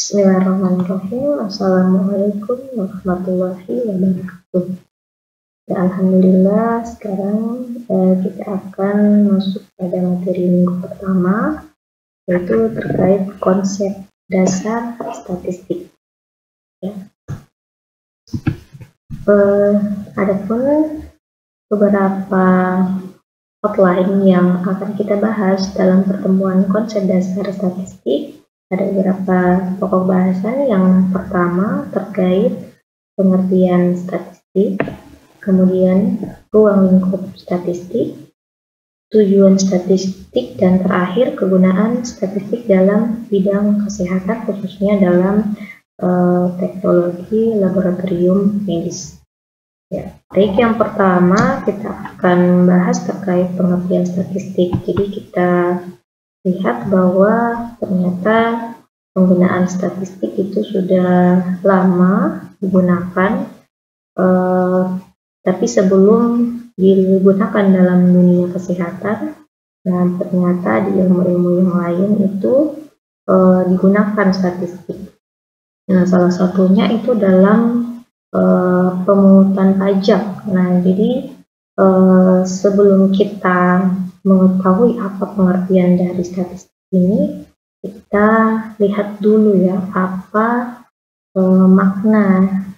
Bismillahirrahmanirrahim. Assalamualaikum warahmatullahi wabarakatuh. Ya, alhamdulillah sekarang kita akan masuk pada materi minggu pertama, yaitu terkait konsep dasar statistik. Ya. Adapun beberapa outline yang akan kita bahas dalam pertemuan konsep dasar statistik. Ada beberapa pokok bahasan. Yang pertama terkait pengertian statistik, kemudian ruang lingkup statistik, tujuan statistik, dan terakhir kegunaan statistik dalam bidang kesehatan, khususnya dalam teknologi laboratorium medis. Ya, baik, yang pertama kita akan bahas terkait pengertian statistik. Jadi kita lihat bahwa ternyata penggunaan statistik itu sudah lama digunakan, tapi sebelum digunakan dalam dunia kesehatan, nah ternyata di ilmu-ilmu yang lain itu digunakan statistik. Nah, salah satunya itu dalam pemungutan pajak. Nah, jadi sebelum kita mengetahui apa pengertian dari statistik ini, kita lihat dulu ya apa makna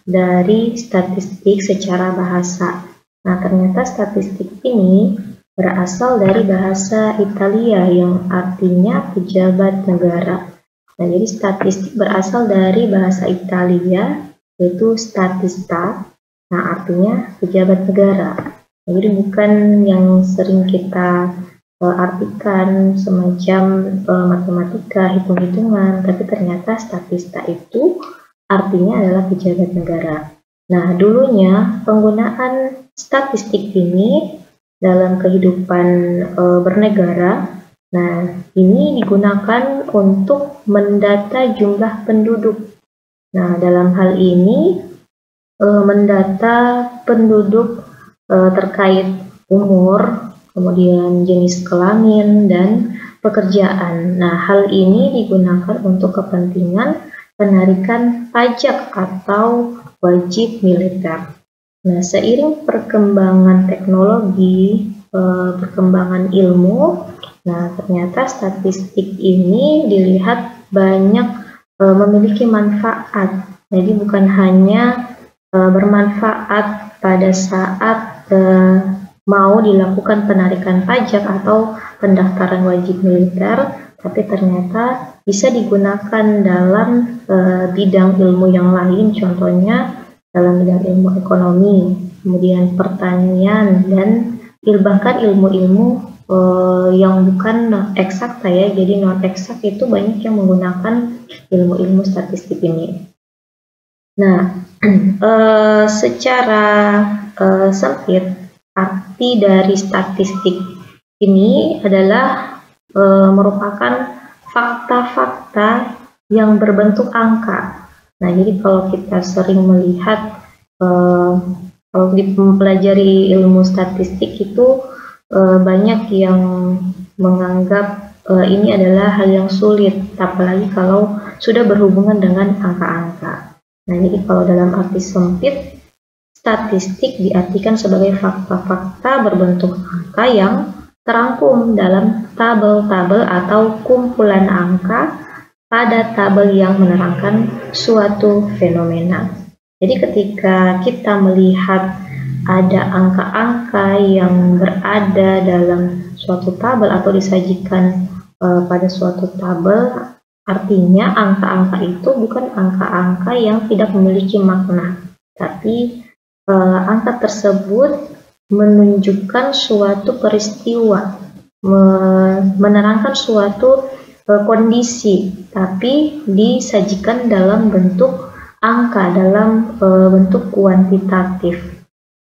dari statistik secara bahasa. Nah, ternyata statistik ini berasal dari bahasa Italia yang artinya pejabat negara. Nah, jadi statistik berasal dari bahasa Italia, yaitu statista, nah artinya pejabat negara. Jadi bukan yang sering kita artikan semacam matematika, hitung-hitungan, tapi ternyata statista itu artinya adalah pejabat negara. Nah, dulunya penggunaan statistik ini dalam kehidupan bernegara, nah ini digunakan untuk mendata jumlah penduduk. Nah, dalam hal ini mendata penduduk terkait umur, kemudian jenis kelamin, dan pekerjaan. Nah, hal ini digunakan untuk kepentingan penarikan pajak atau wajib militer. Nah, seiring perkembangan teknologi, perkembangan ilmu, nah ternyata statistik ini dilihat banyak memiliki manfaat. Jadi bukan hanya bermanfaat pada saat mau dilakukan penarikan pajak atau pendaftaran wajib militer, tapi ternyata bisa digunakan dalam bidang ilmu yang lain, contohnya dalam bidang ilmu ekonomi, kemudian pertanian, dan bahkan ilmu-ilmu yang bukan eksakta ya. Jadi non eksak itu banyak yang menggunakan ilmu-ilmu statistik ini. Nah, secara sempit, arti dari statistik ini adalah merupakan fakta-fakta yang berbentuk angka. Nah, jadi kalau kita sering melihat, kalau dipelajari ilmu statistik itu banyak yang menganggap ini adalah hal yang sulit, apalagi kalau sudah berhubungan dengan angka-angka. Nah, jadi kalau dalam arti sempit, statistik diartikan sebagai fakta-fakta berbentuk angka yang terangkum dalam tabel-tabel atau kumpulan angka pada tabel yang menerangkan suatu fenomena. Jadi ketika kita melihat ada angka-angka yang berada dalam suatu tabel atau disajikan pada suatu tabel, artinya angka-angka itu bukan angka-angka yang tidak memiliki makna, tapi angka tersebut menunjukkan suatu peristiwa, menerangkan suatu kondisi, tapi disajikan dalam bentuk angka, dalam bentuk kuantitatif.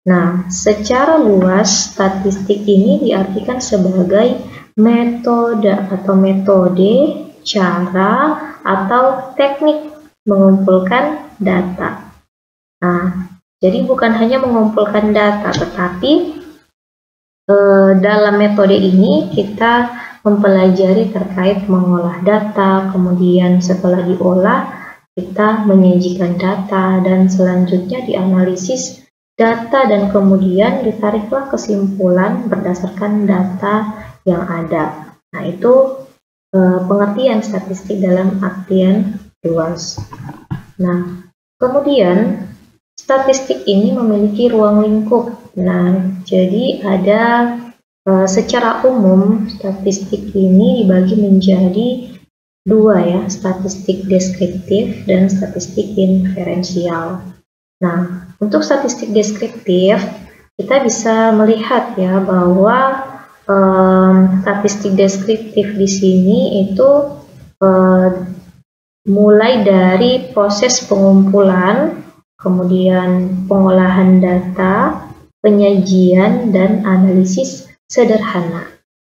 Nah, secara luas statistik ini diartikan sebagai metode atau metode, cara, atau teknik mengumpulkan data. Nah, jadi bukan hanya mengumpulkan data, tetapi dalam metode ini kita mempelajari terkait mengolah data, kemudian setelah diolah kita menyajikan data dan selanjutnya dianalisis data dan kemudian ditariklah kesimpulan berdasarkan data yang ada. Nah, itu pengertian statistik dalam artian luas. Nah, kemudian statistik ini memiliki ruang lingkup. Nah, jadi ada secara umum statistik ini dibagi menjadi dua ya, statistik deskriptif dan statistik inferensial. Nah, untuk statistik deskriptif kita bisa melihat ya bahwa statistik deskriptif di sini itu mulai dari proses pengumpulan, kemudian pengolahan data, penyajian, dan analisis sederhana.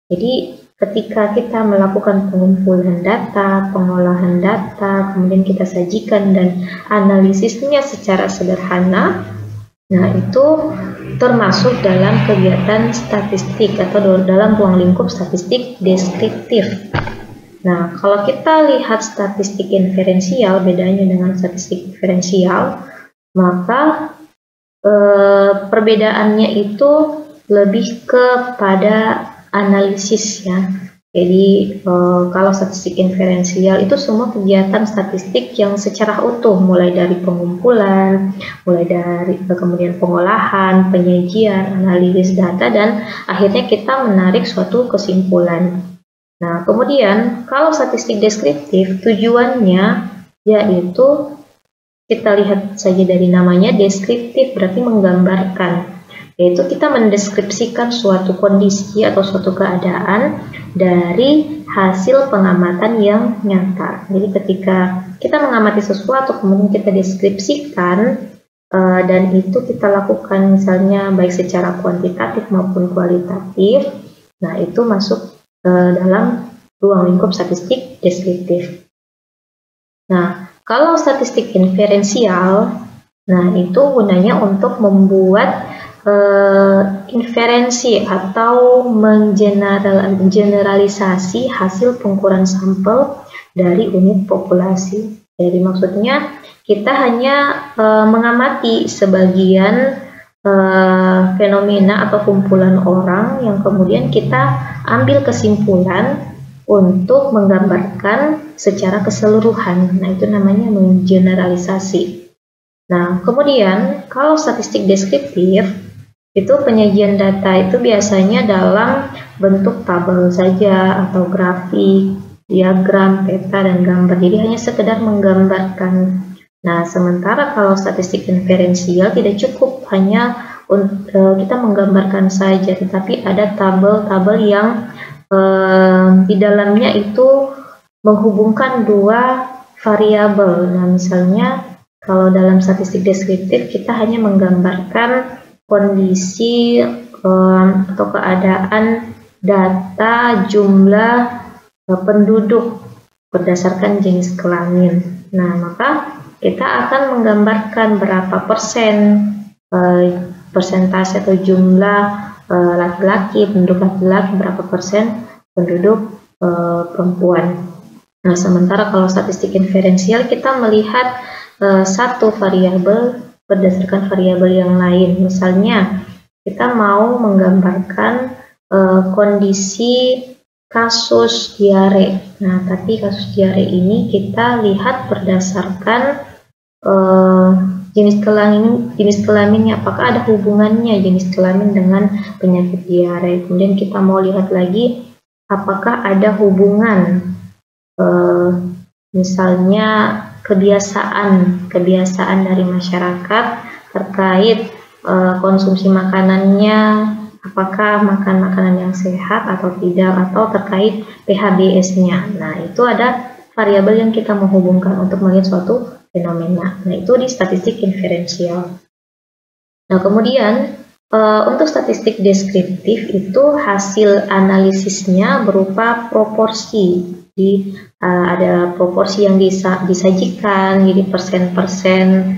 Jadi ketika kita melakukan pengumpulan data, pengolahan data, kemudian kita sajikan dan analisisnya secara sederhana, nah itu termasuk dalam kegiatan statistik atau dalam ruang lingkup statistik deskriptif. Nah, kalau kita lihat statistik inferensial, bedanya dengan statistik diferensial, maka perbedaannya itu lebih kepada analisis ya. Jadi kalau statistik inferensial itu semua kegiatan statistik yang secara utuh, mulai dari pengumpulan, mulai dari kemudian pengolahan, penyajian, analisis data, dan akhirnya kita menarik suatu kesimpulan. Nah, kemudian kalau statistik deskriptif tujuannya yaitu kita lihat saja dari namanya, deskriptif berarti menggambarkan. Yaitu kita mendeskripsikan suatu kondisi atau suatu keadaan dari hasil pengamatan yang nyata. Jadi ketika kita mengamati sesuatu kemudian kita deskripsikan dan itu kita lakukan misalnya baik secara kuantitatif maupun kualitatif, nah itu masuk dalam ruang lingkup statistik deskriptif. Nah, kalau statistik inferensial, nah itu gunanya untuk membuat inferensi atau menggeneralisasi hasil pengukuran sampel dari unit populasi. Jadi maksudnya kita hanya mengamati sebagian fenomena atau kumpulan orang yang kemudian kita ambil kesimpulan untuk menggambarkan secara keseluruhan. Nah, itu namanya menggeneralisasi. Nah, kemudian kalau statistik deskriptif itu penyajian data itu biasanya dalam bentuk tabel saja atau grafik, diagram, peta, dan gambar. Jadi hanya sekedar menggambarkan. Nah, sementara kalau statistik inferensial tidak cukup hanya kita menggambarkan saja, tetapi ada tabel-tabel yang di dalamnya itu menghubungkan dua variabel. Nah, misalnya kalau dalam statistik deskriptif kita hanya menggambarkan kondisi atau keadaan data jumlah penduduk berdasarkan jenis kelamin. Nah, maka kita akan menggambarkan berapa persen persentase atau jumlah laki-laki, penduduk laki-laki, berapa persen penduduk perempuan. Nah, sementara kalau statistik inferensial kita melihat satu variabel berdasarkan variabel yang lain. Misalnya kita mau menggambarkan kondisi kasus diare. Nah, tapi kasus diare ini kita lihat berdasarkan jenis kelaminnya, apakah ada hubungannya jenis kelamin dengan penyakit diare. Kemudian kita mau lihat lagi apakah ada hubungan misalnya kebiasaan dari masyarakat terkait konsumsi makanannya, apakah makan makanan yang sehat atau tidak, atau terkait PHBS-nya. Nah, itu ada variabel yang kita menghubungkan untuk melihat suatu fenomena. Nah, itu di statistik inferensial. Nah, kemudian untuk statistik deskriptif itu hasil analisisnya berupa proporsi. Jadi ada proporsi yang disajikan, jadi persen-persen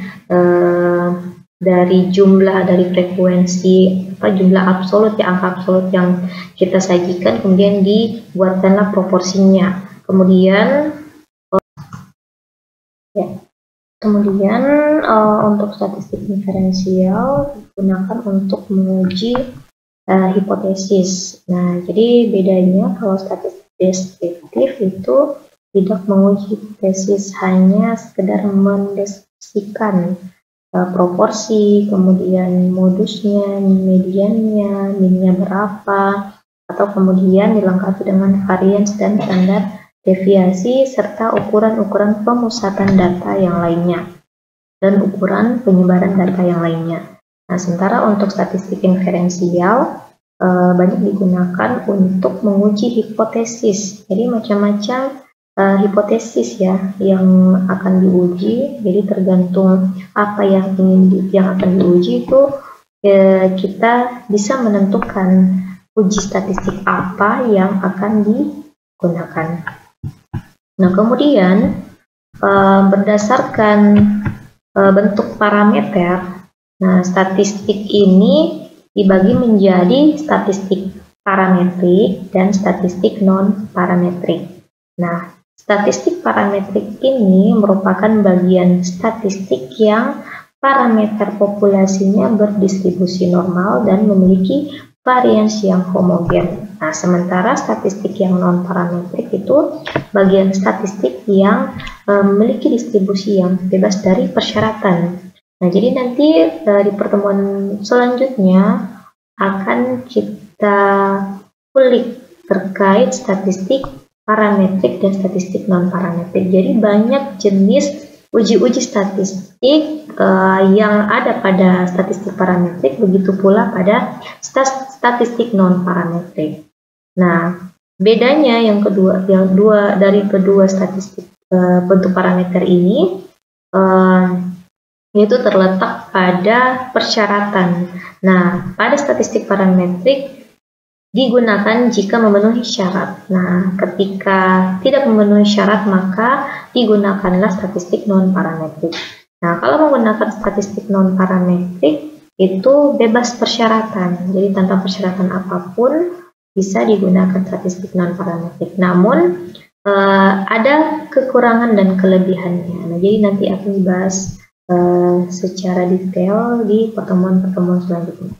dari jumlah, dari frekuensi, jumlah absolut ya, angka absolut yang kita sajikan, kemudian dibuatkanlah proporsinya. Kemudian Kemudian untuk statistik inferensial digunakan untuk menguji hipotesis. Nah, jadi bedanya kalau statistik deskriptif itu tidak menguji hipotesis, hanya sekedar mendeskripsikan proporsi, kemudian modusnya, mediannya, minnya berapa, atau kemudian dilengkapi dengan varians dan standar deviasi serta ukuran-ukuran pemusatan data yang lainnya dan ukuran penyebaran data yang lainnya. Nah, sementara untuk statistik inferensial banyak digunakan untuk menguji hipotesis. Jadi macam-macam hipotesis ya yang akan diuji. Jadi tergantung apa yang akan diuji itu kita bisa menentukan uji statistik apa yang akan digunakan. Nah, kemudian berdasarkan bentuk parameter, nah statistik ini dibagi menjadi statistik parametrik dan statistik non-parametrik. Nah, statistik parametrik ini merupakan bagian statistik yang parameter populasinya berdistribusi normal dan memiliki varians yang homogen. Nah, sementara statistik yang non-parametrik itu bagian statistik yang memiliki distribusi yang bebas dari persyaratan. Nah, jadi nanti di pertemuan selanjutnya akan kita kulik terkait statistik parametrik dan statistik non-parametrik. Jadi banyak jenis uji-uji statistik yang ada pada statistik parametrik, begitu pula pada statistik non-parametrik. Nah, bedanya dari kedua statistik bentuk parameter ini itu terletak pada persyaratan. Nah, pada statistik parametrik digunakan jika memenuhi syarat. Nah, ketika tidak memenuhi syarat maka digunakanlah statistik non-parametrik. Nah, kalau menggunakan statistik non-parametrik itu bebas persyaratan. Jadi tanpa persyaratan apapun bisa digunakan statistik non-parametrik. Namun ada kekurangan dan kelebihannya. Nah, jadi nanti akan dibahas secara detail di pertemuan-pertemuan selanjutnya.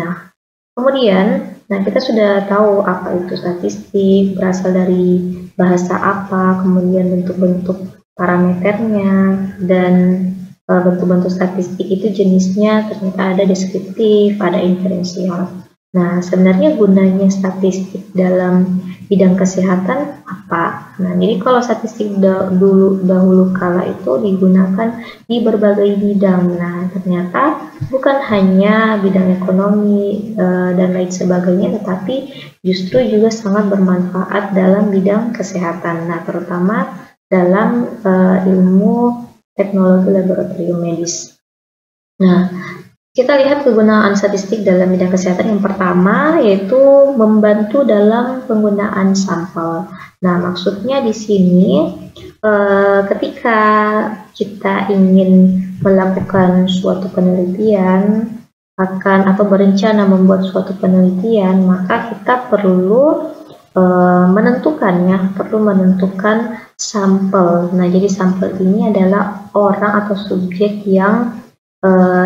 Nah, kemudian, kita sudah tahu apa itu statistik, berasal dari bahasa apa, kemudian bentuk-bentuk parameternya, dan bentuk-bentuk statistik itu jenisnya ternyata ada deskriptif, ada inferensial. Nah, sebenarnya gunanya statistik dalam bidang kesehatan apa? Nah, jadi kalau statistik dahulu kala itu digunakan di berbagai bidang. Nah, ternyata bukan hanya bidang ekonomi dan lain sebagainya, tetapi justru juga sangat bermanfaat dalam bidang kesehatan. Nah, terutama dalam ilmu teknologi laboratorium medis. Nah, kita lihat kegunaan statistik dalam bidang kesehatan. Yang pertama yaitu membantu dalam penggunaan sampel. Nah, maksudnya di sini ketika kita ingin melakukan suatu penelitian atau berencana membuat suatu penelitian, maka kita perlu menentukan sampel. Nah, jadi sampel ini adalah orang atau subjek yang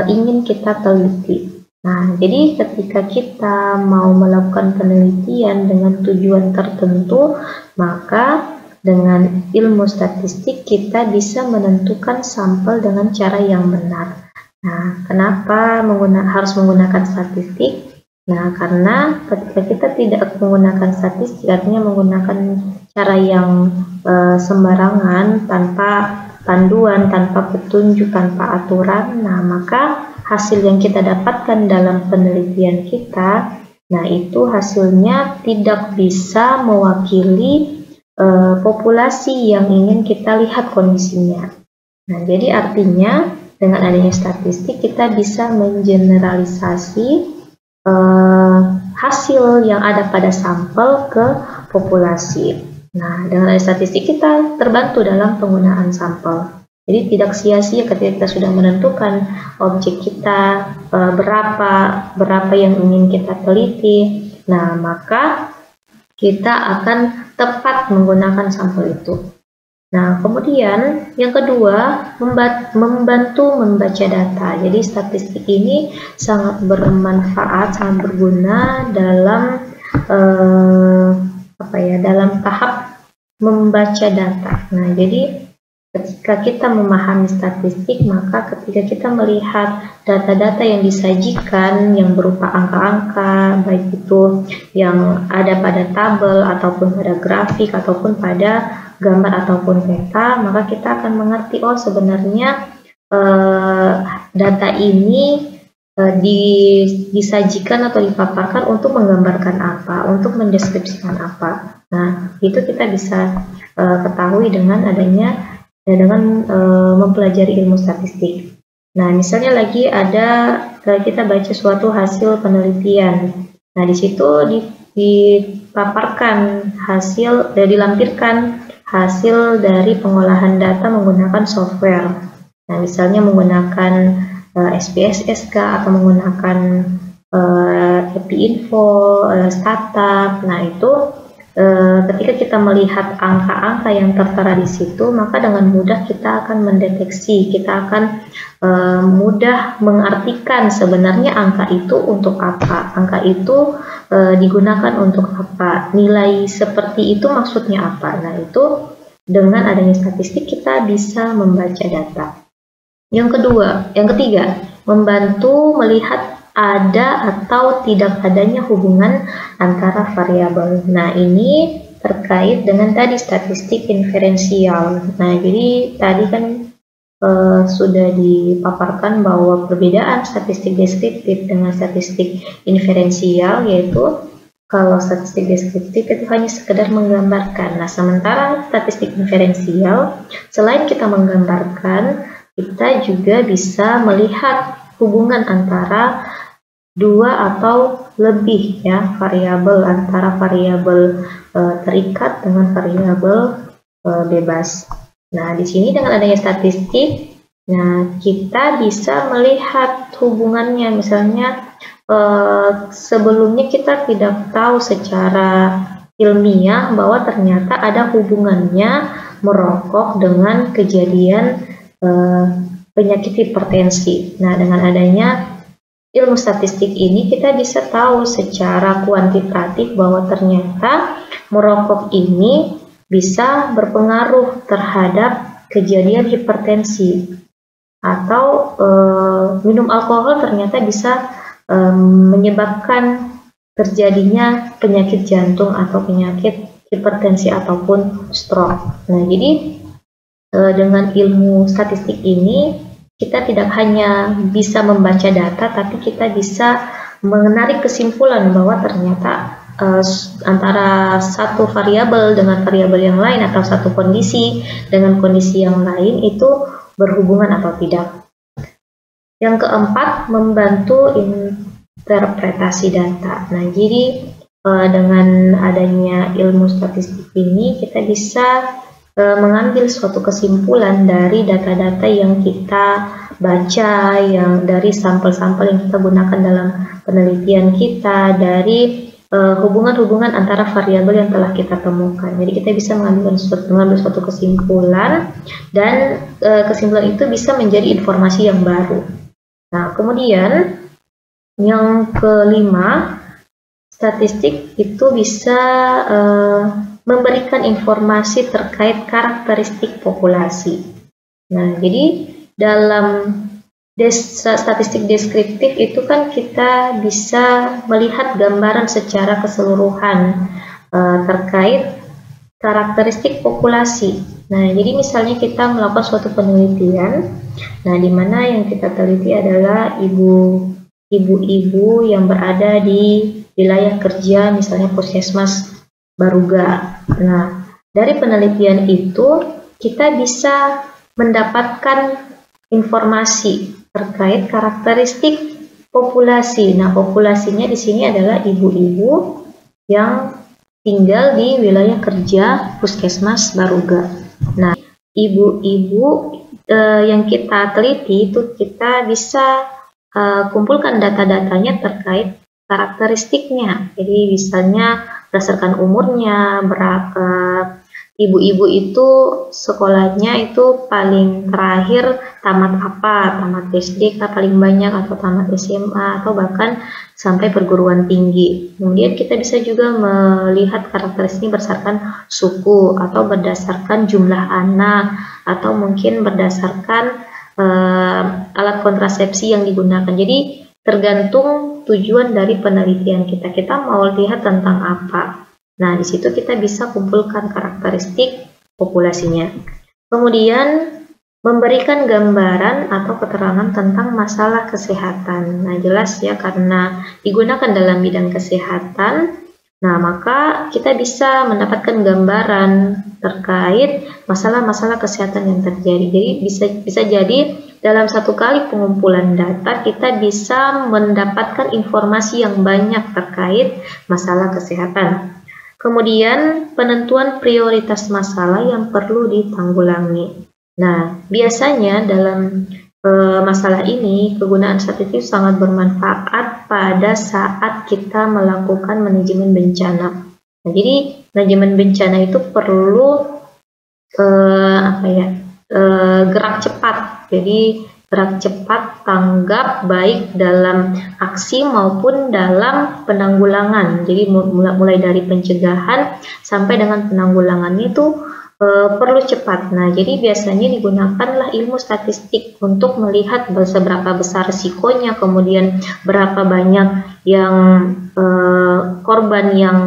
ingin kita teliti. Nah, jadi ketika kita mau melakukan penelitian dengan tujuan tertentu, maka dengan ilmu statistik kita bisa menentukan sampel dengan cara yang benar. Nah, kenapa harus menggunakan statistik? Nah, karena ketika kita tidak menggunakan statistik, artinya menggunakan cara yang sembarangan, tanpa panduan, tanpa petunjuk, tanpa aturan, nah maka hasil yang kita dapatkan dalam penelitian kita, nah itu hasilnya tidak bisa mewakili populasi yang ingin kita lihat kondisinya. Nah, jadi artinya dengan adanya statistik kita bisa mengeneralisasi hasil yang ada pada sampel ke populasi. Nah, dengan adanya statistik kita terbantu dalam penggunaan sampel. Jadi tidak sia-sia ketika kita sudah menentukan objek kita berapa yang ingin kita teliti. Nah, maka kita akan tepat menggunakan sampel itu. Nah, kemudian yang kedua, membantu membaca data. Jadi statistik ini sangat bermanfaat, sangat berguna dalam dalam tahap membaca data. Nah, jadi ketika kita memahami statistik, maka ketika kita melihat data-data yang disajikan yang berupa angka-angka, baik itu yang ada pada tabel ataupun pada grafik ataupun pada gambar ataupun peta, maka kita akan mengerti, oh sebenarnya data ini disajikan atau dipaparkan untuk menggambarkan apa, untuk mendeskripsikan apa. Nah, itu kita bisa ketahui dengan adanya mempelajari ilmu statistik. Nah, misalnya lagi ada kita baca suatu hasil penelitian. Nah, di situ dipaparkan hasil, dilampirkan hasil dari pengolahan data menggunakan software. Nah, misalnya menggunakan SPSS atau menggunakan Epinfo, Stata. Nah, itu ketika kita melihat angka-angka yang tertera di situ, maka dengan mudah kita akan mendeteksi, kita akan mudah mengartikan sebenarnya angka itu untuk apa, angka itu digunakan untuk apa, nilai seperti itu maksudnya apa. Nah, itu dengan adanya statistik kita bisa membaca data. Yang ketiga, membantu melihat ada atau tidak adanya hubungan antara variabel. Nah, ini terkait dengan tadi statistik inferensial. Nah, jadi tadi kan sudah dipaparkan bahwa perbedaan statistik deskriptif dengan statistik inferensial, yaitu kalau statistik deskriptif itu hanya sekedar menggambarkan. Nah, sementara statistik inferensial, selain kita menggambarkan, kita juga bisa melihat hubungan antara dua atau lebih ya variabel, antara variabel terikat dengan variabel bebas. Nah, di sini dengan adanya statistik, nah kita bisa melihat hubungannya. Misalnya sebelumnya kita tidak tahu secara ilmiah bahwa ternyata ada hubungannya merokok dengan kejadian penyakit hipertensi. Nah, dengan adanya ilmu statistik ini kita bisa tahu secara kuantitatif bahwa ternyata merokok ini bisa berpengaruh terhadap kejadian hipertensi, atau minum alkohol ternyata bisa menyebabkan terjadinya penyakit jantung atau penyakit hipertensi ataupun stroke. Nah, jadi dengan ilmu statistik ini kita tidak hanya bisa membaca data, tapi kita bisa menarik kesimpulan bahwa ternyata antara satu variabel dengan variabel yang lain atau satu kondisi dengan kondisi yang lain itu berhubungan atau tidak. Yang keempat, membantu interpretasi data. Nah, jadi dengan adanya ilmu statistik ini kita bisa mengambil suatu kesimpulan dari data-data yang kita baca, yang dari sampel-sampel yang kita gunakan dalam penelitian kita, dari hubungan-hubungan antara variabel yang telah kita temukan. Jadi kita bisa mengambil suatu kesimpulan, dan kesimpulan itu bisa menjadi informasi yang baru. Nah, kemudian yang kelima, statistik itu bisa memberikan informasi terkait karakteristik populasi. Nah, jadi dalam statistik deskriptif itu kan kita bisa melihat gambaran secara keseluruhan terkait karakteristik populasi. Nah, jadi misalnya kita melakukan suatu penelitian, nah di mana yang kita teliti adalah ibu-ibu yang berada di wilayah kerja, misalnya Puskesmas Baruga. Nah, dari penelitian itu kita bisa mendapatkan informasi terkait karakteristik populasi. Nah, populasinya di sini adalah ibu-ibu yang tinggal di wilayah kerja Puskesmas Baruga. Nah, ibu-ibu yang kita teliti itu kita bisa kumpulkan data-datanya terkait karakteristiknya. Jadi misalnya berdasarkan umurnya, berapa ibu-ibu itu sekolahnya itu paling terakhir tamat apa, tamat SD paling banyak, atau tamat SMA, atau bahkan sampai perguruan tinggi. Kemudian kita bisa juga melihat karakteristik berdasarkan suku, atau berdasarkan jumlah anak, atau mungkin berdasarkan alat kontrasepsi yang digunakan. Jadi tergantung tujuan dari penelitian kita. Kita mau lihat tentang apa. Nah, di situ kita bisa kumpulkan karakteristik populasinya. Kemudian memberikan gambaran atau keterangan tentang masalah kesehatan. Nah, jelas ya, karena digunakan dalam bidang kesehatan, nah maka kita bisa mendapatkan gambaran terkait masalah-masalah kesehatan yang terjadi. Jadi bisa jadi dalam satu kali pengumpulan data kita bisa mendapatkan informasi yang banyak terkait masalah kesehatan. Kemudian penentuan prioritas masalah yang perlu ditanggulangi. Nah, biasanya dalam masalah ini kegunaan statistik sangat bermanfaat pada saat kita melakukan manajemen bencana. Nah, jadi manajemen bencana itu perlu gerak cepat. Jadi gerak cepat, tanggap baik dalam aksi maupun dalam penanggulangan. Jadi mulai dari pencegahan sampai dengan penanggulangannya itu perlu cepat. Nah, jadi biasanya digunakanlah ilmu statistik untuk melihat seberapa besar risikonya, kemudian berapa banyak yang korban yang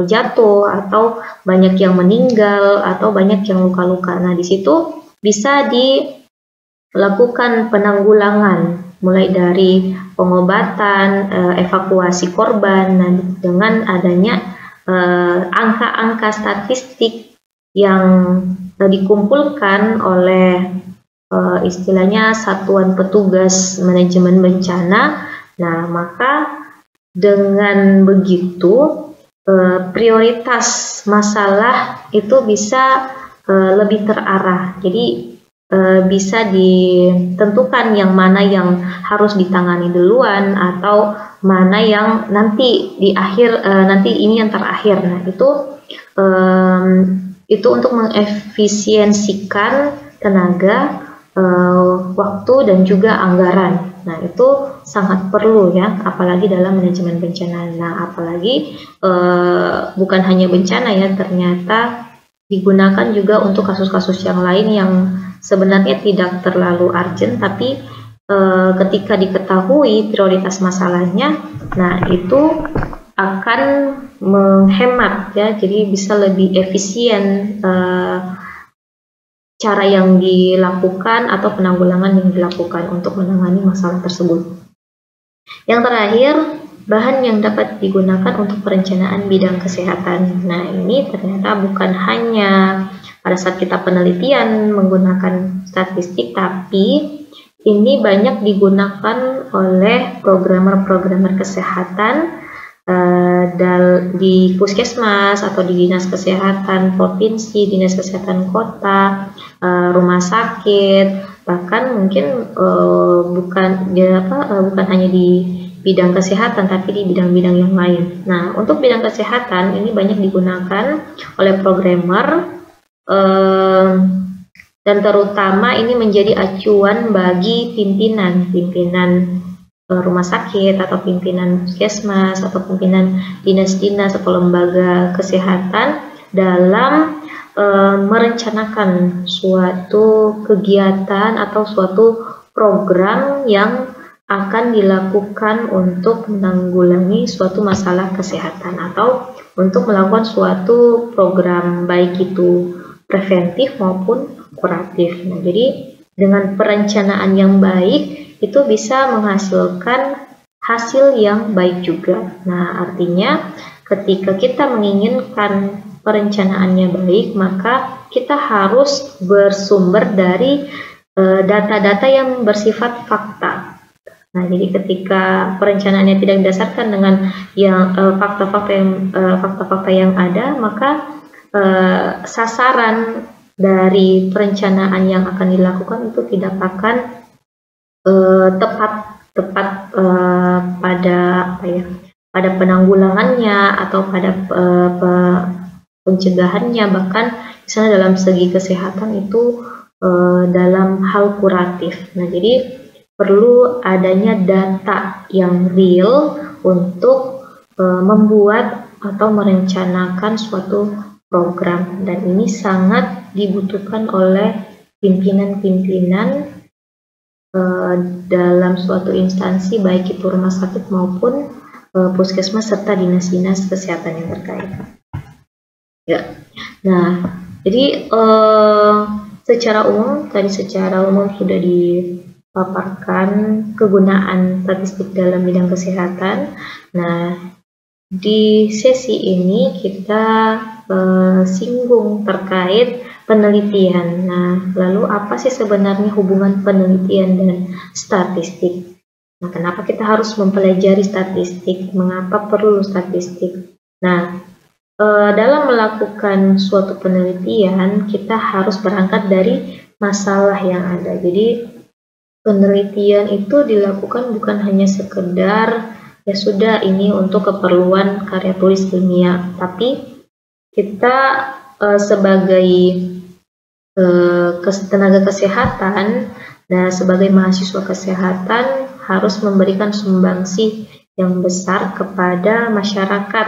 jatuh, atau banyak yang meninggal, atau banyak yang luka-luka. Nah, di situ bisa dilakukan penanggulangan mulai dari pengobatan, evakuasi korban. Nah, dengan adanya angka-angka statistik yang dikumpulkan oleh istilahnya satuan petugas manajemen bencana. Nah, maka dengan begitu prioritas masalah itu bisa lebih terarah. Jadi bisa ditentukan yang mana yang harus ditangani duluan, atau mana yang nanti di akhir, nanti ini yang terakhir. Nah, itu untuk mengefisiensikan tenaga, waktu, dan juga anggaran. Nah, itu sangat perlu ya, apalagi dalam manajemen bencana. Nah, apalagi bukan hanya bencana ya, ternyata digunakan juga untuk kasus-kasus yang lain yang sebenarnya tidak terlalu urgent, tapi ketika diketahui prioritas masalahnya, nah itu akan menghemat ya, jadi bisa lebih efisien cara yang dilakukan atau penanggulangan yang dilakukan untuk menangani masalah tersebut. Yang terakhir, bahan yang dapat digunakan untuk perencanaan bidang kesehatan. Nah, ini ternyata bukan hanya pada saat kita penelitian menggunakan statistik, tapi ini banyak digunakan oleh programmer-programmer kesehatan di puskesmas atau di dinas kesehatan provinsi, dinas kesehatan kota, rumah sakit, bahkan mungkin bukan hanya di bidang kesehatan, tapi di bidang-bidang yang lain. Nah, untuk bidang kesehatan ini banyak digunakan oleh programmer, dan terutama ini menjadi acuan bagi pimpinan rumah sakit, atau pimpinan puskesmas, atau pimpinan dinas-dinas atau lembaga kesehatan dalam merencanakan suatu kegiatan atau suatu program yang akan dilakukan untuk menanggulangi suatu masalah kesehatan, atau untuk melakukan suatu program baik itu preventif maupun kuratif. Nah, jadi dengan perencanaan yang baik itu bisa menghasilkan hasil yang baik juga. Nah, artinya ketika kita menginginkan perencanaannya baik, maka kita harus bersumber dari data-data yang bersifat fakta. Nah, jadi ketika perencanaannya tidak didasarkan dengan yang fakta-fakta yang ada, maka sasaran dari perencanaan yang akan dilakukan itu tidak akan tepat pada pada penanggulangannya, atau pada pencegahannya, bahkan misalnya dalam segi kesehatan itu dalam hal kuratif. Nah, jadi perlu adanya data yang real untuk membuat atau merencanakan suatu program, dan ini sangat dibutuhkan oleh pimpinan-pimpinan dalam suatu instansi, baik itu rumah sakit maupun puskesmas serta dinas-dinas kesehatan yang terkait. Ya, nah, jadi secara umum sudah dipaparkan kegunaan statistik dalam bidang kesehatan. Nah, di sesi ini kita singgung terkait penelitian. Nah, lalu apa sih sebenarnya hubungan penelitian dan statistik? Nah, kenapa kita harus mempelajari statistik? Mengapa perlu statistik? Nah, dalam melakukan suatu penelitian, kita harus berangkat dari masalah yang ada. Jadi, penelitian itu dilakukan bukan hanya sekedar ya sudah ini untuk keperluan karya tulis ilmiah, tapi kita sebagai tenaga kesehatan dan sebagai mahasiswa kesehatan harus memberikan sumbangsi yang besar kepada masyarakat,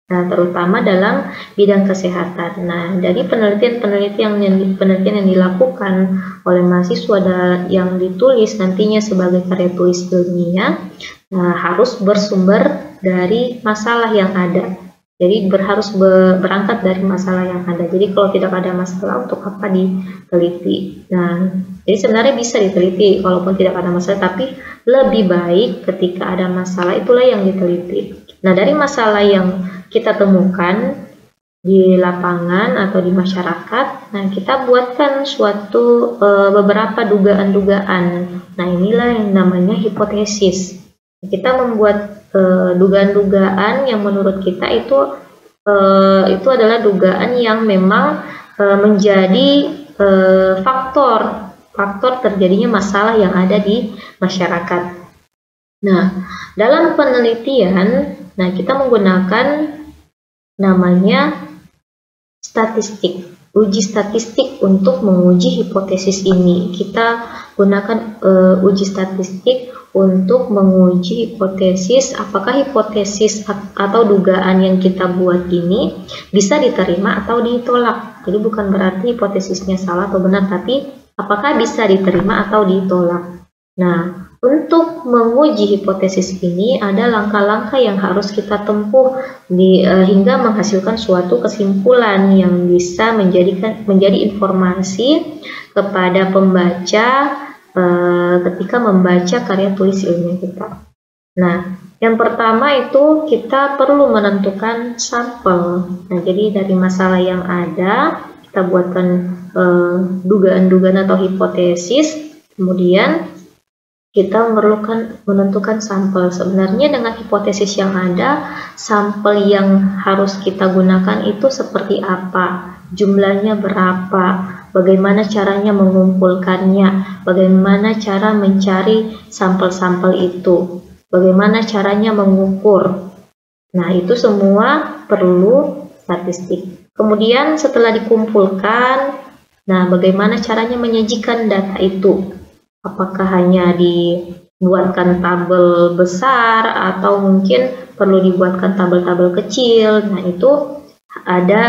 nah, terutama dalam bidang kesehatan. Nah, dari penelitian yang dilakukan oleh mahasiswa yang ditulis nantinya sebagai karya tulis ilmiah, nah, harus bersumber dari masalah yang ada. Jadi harus berangkat dari masalah yang ada. Jadi kalau tidak ada masalah, untuk apa diteliti? Nah, jadi sebenarnya bisa diteliti walaupun tidak ada masalah, tapi lebih baik ketika ada masalah itulah yang diteliti. Nah, dari masalah yang kita temukan di lapangan atau di masyarakat, nah kita buatkan suatu beberapa dugaan-dugaan. Nah, inilah yang namanya hipotesis. Kita membuat dugaan-dugaan yang menurut kita itu adalah dugaan yang memang menjadi faktor terjadinya masalah yang ada di masyarakat. Nah, dalam penelitian, nah kita menggunakan namanya statistik, uji statistik untuk menguji hipotesis ini. Kita gunakan uji statistik untuk menguji hipotesis, apakah hipotesis atau dugaan yang kita buat ini bisa diterima atau ditolak. Jadi bukan berarti hipotesisnya salah atau benar, tapi apakah bisa diterima atau ditolak. Nah, untuk menguji hipotesis ini ada langkah-langkah yang harus kita tempuh hingga menghasilkan suatu kesimpulan yang bisa menjadi informasi kepada pembaca ketika membaca karya tulis ilmiah kita. Nah, yang pertama itu kita perlu menentukan sampel. Nah, jadi dari masalah yang ada kita buatkan dugaan-dugaan atau hipotesis, kemudian kita memerlukan menentukan sampel. Sebenarnya dengan hipotesis yang ada, sampel yang harus kita gunakan itu seperti apa, jumlahnya berapa, bagaimana caranya mengumpulkannya, bagaimana cara mencari sampel-sampel itu, bagaimana caranya mengukur. Nah, itu semua perlu statistik. Kemudian setelah dikumpulkan, nah bagaimana caranya menyajikan data itu? Apakah hanya dibuatkan tabel besar atau mungkin perlu dibuatkan tabel-tabel kecil? Nah, itu ada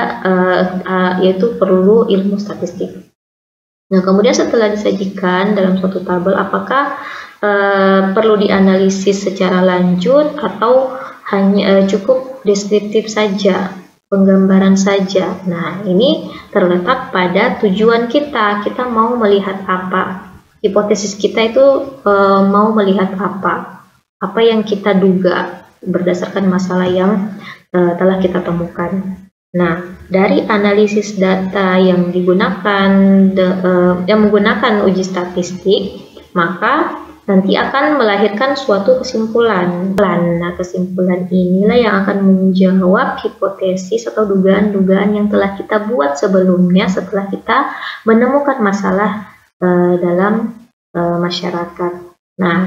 yaitu perlu ilmu statistik. Nah, kemudian setelah disajikan dalam suatu tabel, apakah perlu dianalisis secara lanjut atau hanya cukup deskriptif saja, penggambaran saja? Nah, ini terletak pada tujuan kita. Kita mau melihat apa? Hipotesis kita itu mau melihat apa yang kita duga berdasarkan masalah yang telah kita temukan. Nah, dari analisis data yang digunakan yang menggunakan uji statistik, maka nanti akan melahirkan suatu kesimpulan. Nah, kesimpulan inilah yang akan menjawab hipotesis atau dugaan-dugaan yang telah kita buat sebelumnya setelah kita menemukan masalah dalam masyarakat. Nah,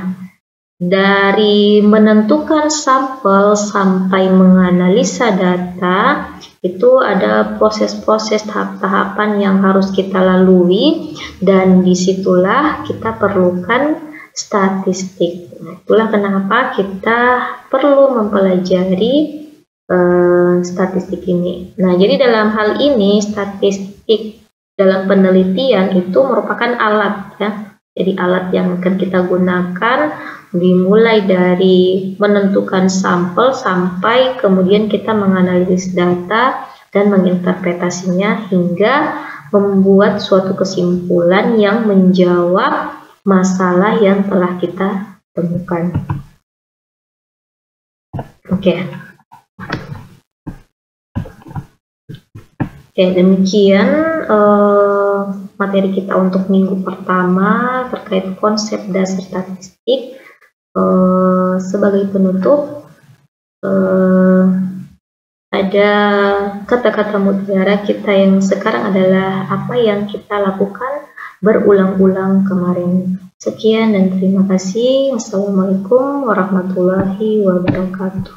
dari menentukan sampel sampai menganalisa data, itu ada proses-proses tahap-tahapan yang harus kita lalui, dan disitulah kita perlukan statistik. Nah, itulah kenapa kita perlu mempelajari statistik ini. Nah, jadi dalam hal ini statistik dalam penelitian itu merupakan alat, ya. Jadi alat yang akan kita gunakan dimulai dari menentukan sampel sampai kemudian kita menganalisis data dan menginterpretasinya hingga membuat suatu kesimpulan yang menjawab masalah yang telah kita temukan. Oke, demikian materi kita untuk minggu pertama terkait konsep dasar statistik. Sebagai penutup, ada kata-kata mutiara kita yang sekarang adalah apa yang kita lakukan berulang-ulang kemarin. Sekian dan terima kasih. Wassalamualaikum warahmatullahi wabarakatuh.